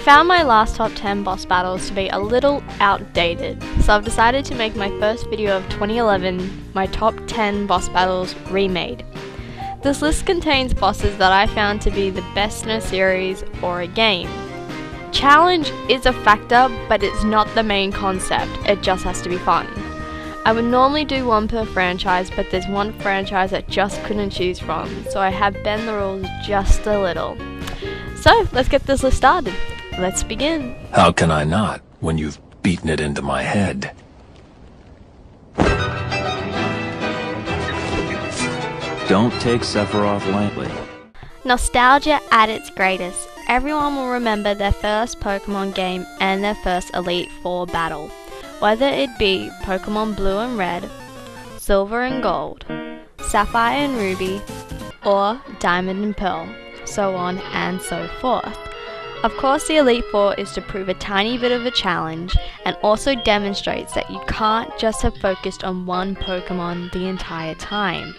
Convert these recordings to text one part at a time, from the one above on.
found my last top 10 boss battles to be a little outdated, so I've decided to make my first video of 2011 my top 10 boss battles remade. This list contains bosses that I found to be the best in a series or a game. Challenge is a factor, but it's not the main concept, it just has to be fun. I would normally do one per franchise, but there's one franchise I just couldn't choose from, so I have bent the rules just a little. So, let's get this list started. Let's begin. How can I not, when you've beaten it into my head? Don't take Sephiroth lightly. Nostalgia at its greatest. Everyone will remember their first Pokemon game and their first Elite Four battle. Whether it be Pokemon Blue and Red, Silver and Gold, Sapphire and Ruby, or Diamond and Pearl, so on and so forth. Of course, the Elite Four is to prove a tiny bit of a challenge and also demonstrates that you can't just have focused on one Pokemon the entire time.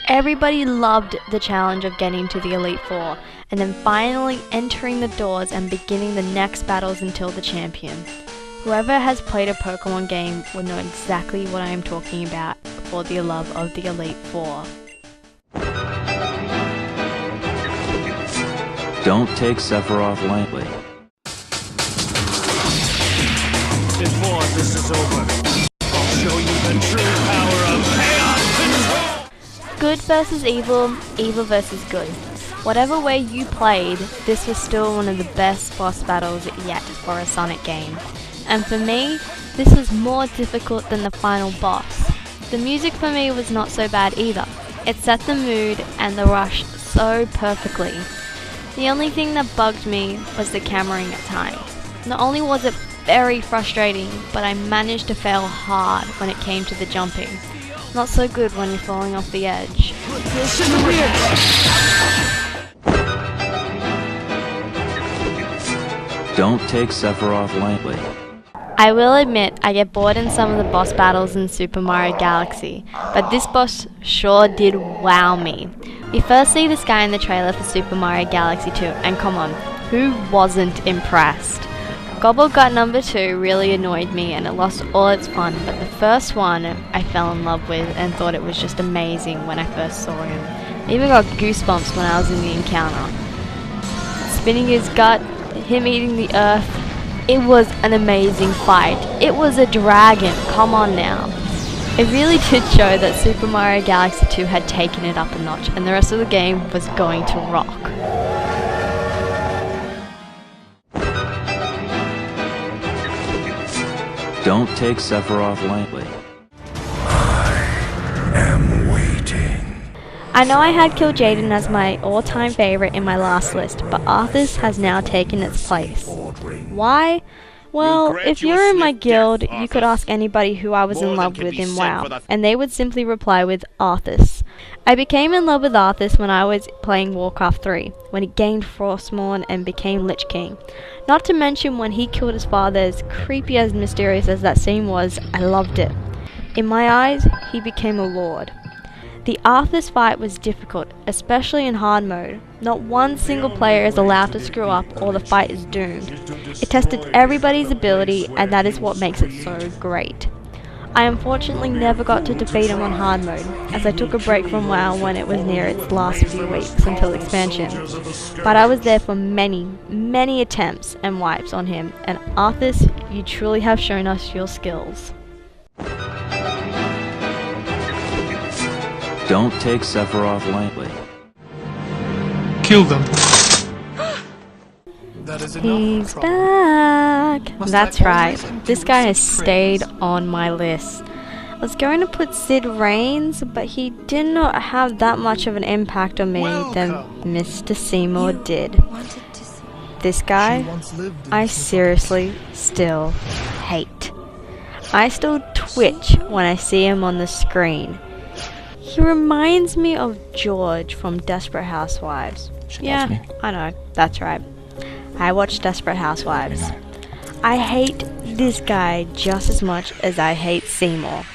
Everybody loved the challenge of getting to the Elite Four and then finally entering the doors and beginning the next battles until the champion. Whoever has played a Pokemon game will know exactly what I am talking about for the love of the Elite Four. Don't take Sephiroth lightly. Before this is over, I'll show you the true power of chaos control! Good versus evil, evil versus good. Whatever way you played, this was still one of the best boss battles yet for a Sonic game. And for me, this was more difficult than the final boss. The music for me was not so bad either. It set the mood and the rush so perfectly. The only thing that bugged me was the cameraing at times. Not only was it very frustrating, but I managed to fail hard when it came to the jumping. Not so good when you're falling off the edge. Don't take Sephiroth lightly. I will admit I get bored in some of the boss battles in Super Mario Galaxy, but this boss sure did wow me. We first see this guy in the trailer for Super Mario Galaxy 2, and come on, who wasn't impressed? Gobble got number 2 really annoyed me and it lost all its fun, but the first one I fell in love with and thought it was just amazing when I first saw him. I even got goosebumps when I was in the encounter. Spinning his gut, him eating the earth, it was an amazing fight. It was a dragon, come on now. It really did show that Super Mario Galaxy 2 had taken it up a notch and the rest of the game was going to rock. Don't take Sephiroth lightly. I am waiting. I know I had Kill Jaden as my all-time favorite in my last list, but Arthas has now taken its place. Why? Well, if you're in my guild, you could ask anybody who I was in love with in WoW, and they would simply reply with Arthas. I became in love with Arthas when I was playing Warcraft 3, when he gained Frostmourne and became Lich King. Not to mention when he killed his father, as creepy as mysterious as that scene was, I loved it. In my eyes, he became a lord. The Arthas fight was difficult, especially in hard mode. Not one single player is allowed to screw up or the fight is doomed. It tested everybody's ability and that is what makes it so great. I unfortunately never got to defeat him on hard mode, as I took a break from WoW when it was near its last few weeks until expansion. But I was there for many attempts and wipes on him, and Arthas, you truly have shown us your skills. Don't take Sephiroth lightly. Kill them. That is He's back! That's right, this guy has stayed on my list. I was going to put Sid Reigns, but he did not have that much of an impact on me than Mr. Seymour did. This guy, I seriously still hate. I still twitch when I see him on the screen. He reminds me of George from Desperate Housewives. Yeah, I know, that's right. I watch Desperate Housewives. I hate this guy just as much as I hate Seymour.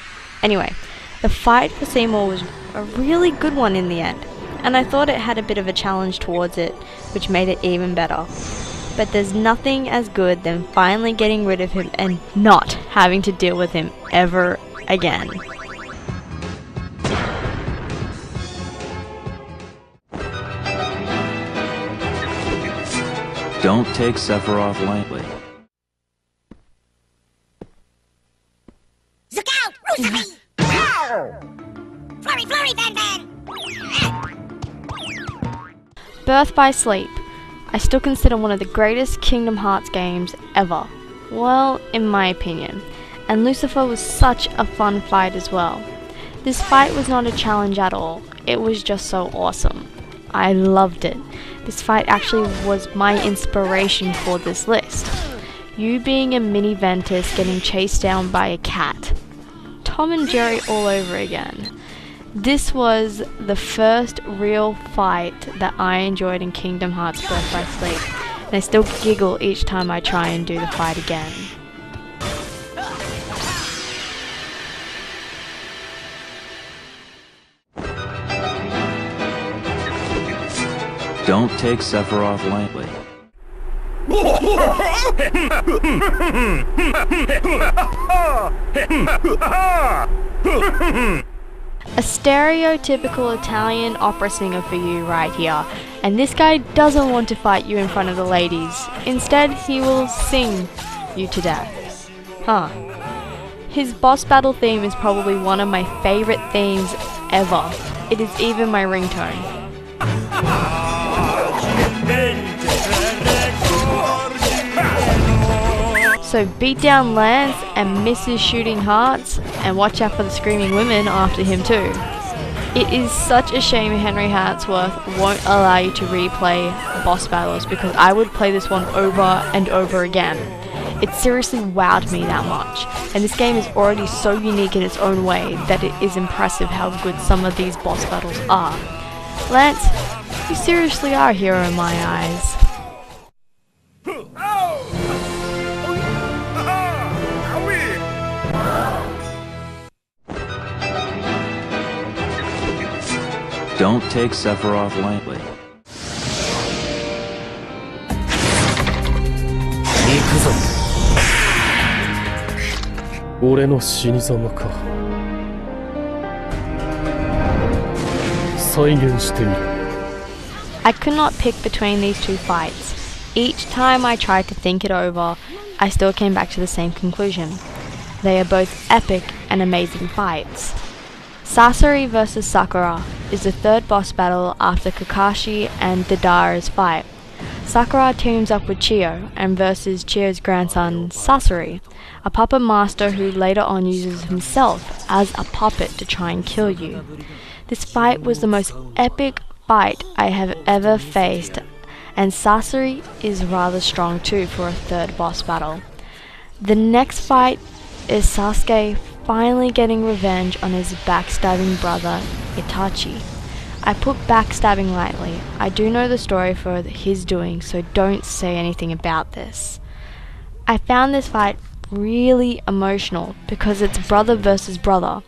Anyway, the fight for Seymour was a really good one in the end, and I thought it had a bit of a challenge towards it, which made it even better. But there's nothing as good than finally getting rid of him and not having to deal with him ever again. Don't take Sephiroth lightly. Look out! Rooster! Flurry, flurry, Van Van! Birth by Sleep. I still consider one of the greatest Kingdom Hearts games ever. Well, in my opinion. And Lucifer was such a fun fight as well. This fight was not a challenge at all. It was just so awesome. I loved it. This fight actually was my inspiration for this list. You being a mini Ventus getting chased down by a cat. Tom and Jerry all over again. This was the first real fight that I enjoyed in Kingdom Hearts Birth by Sleep, and I still giggle each time I try and do the fight again. Don't take Sephiroth lightly. A stereotypical Italian opera singer for you right here, and this guy doesn't want to fight you in front of the ladies. Instead, he will sing you to death. Huh. His boss battle theme is probably one of my favorite themes ever. It is even my ringtone. So beat down Lance and miss his shooting hearts, and watch out for the screaming women after him too. It is such a shame Henry Hatsworth won't allow you to replay boss battles, because I would play this one over and over again. It seriously wowed me that much, and this game is already so unique in its own way that it is impressive how good some of these boss battles are. Lance, you seriously are a hero in my eyes. Don't take Sephiroth lightly. I could not pick between these two fights. Each time I tried to think it over, I still came back to the same conclusion. They are both epic and amazing fights. Sasori vs Sakura is the third boss battle after Kakashi and Deidara's fight. Sakura teams up with Chiyo and versus Chiyo's grandson Sasori, a puppet master who later on uses himself as a puppet to try and kill you. This fight was the most epic fight I have ever faced, and Sasori is rather strong too for a third boss battle. The next fight is Sasuke finally getting revenge on his backstabbing brother Itachi. I put backstabbing lightly. I do know the story for his doing, so don't say anything about this. I found this fight really emotional because it's brother versus brother.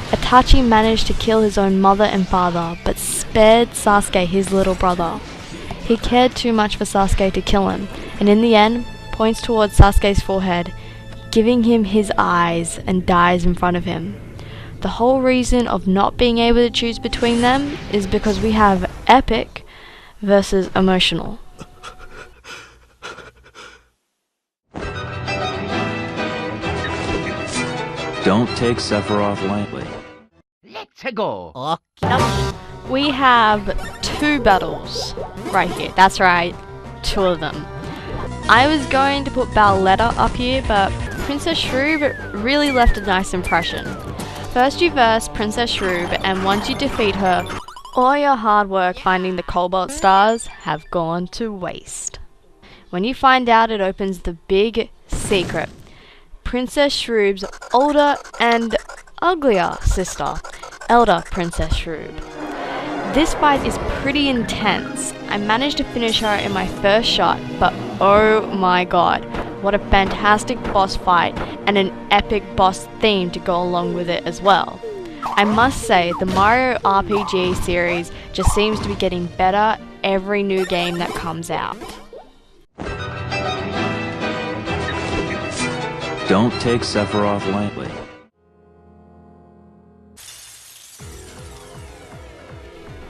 Itachi managed to kill his own mother and father, but spared Sasuke his little brother. He cared too much for Sasuke to kill him, and in the end, points towards Sasuke's forehead, giving him his eyes, and dies in front of him. The whole reason of not being able to choose between them is because we have epic versus emotional. Don't take Sephiroth lightly. Let's go. We have two battles right here. That's right, two of them. I was going to put Balletta up here, but Princess Shroob really left a nice impression. First you verse Princess Shroob, and once you defeat her, all your hard work finding the Cobalt stars have gone to waste. When you find out, it opens the big secret. Princess Shroob's older and uglier sister, Elder Princess Shroob. This fight is pretty intense. I managed to finish her in my first shot, but oh my god, what a fantastic boss fight and an epic boss theme to go along with it as well. I must say, the Mario RPG series just seems to be getting better every new game that comes out. Don't take Sephiroth lightly.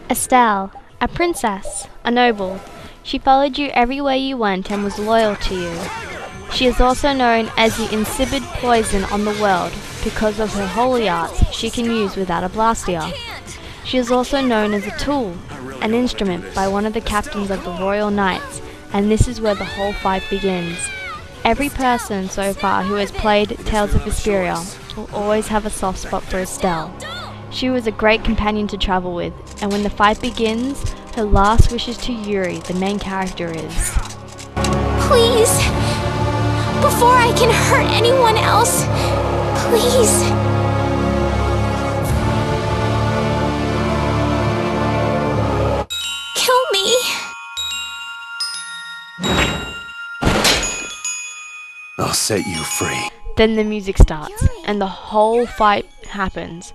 Estelle, a princess, a noble. She followed you everywhere you went and was loyal to you. She is also known as the insipid poison on the world because of her holy arts she can use without a blaster. She is also known as a tool, an instrument by one of the captains of the Royal Knights, and this is where the whole fight begins. Every person so far who has played Tales of Vesperia will always have a soft spot for Estelle. She was a great companion to travel with, and when the fight begins, her last wishes to Yuri, the main character, is... Please. Before I can hurt anyone else. Please. Kill me. I'll set you free. Then the music starts, and the whole fight happens.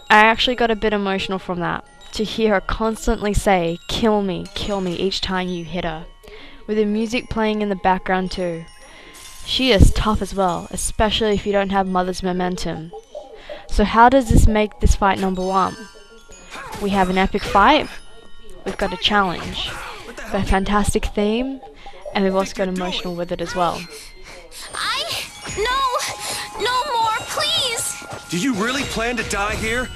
I actually got a bit emotional from that, to hear her constantly say, kill me, each time you hit her, with the music playing in the background too. She is tough as well, especially if you don't have Mother's momentum. So how does this make this fight number 1? We have an epic fight, we've got a challenge, a fantastic theme, and we've also got emotional with it as well. No more, please. Do you really plan to die here?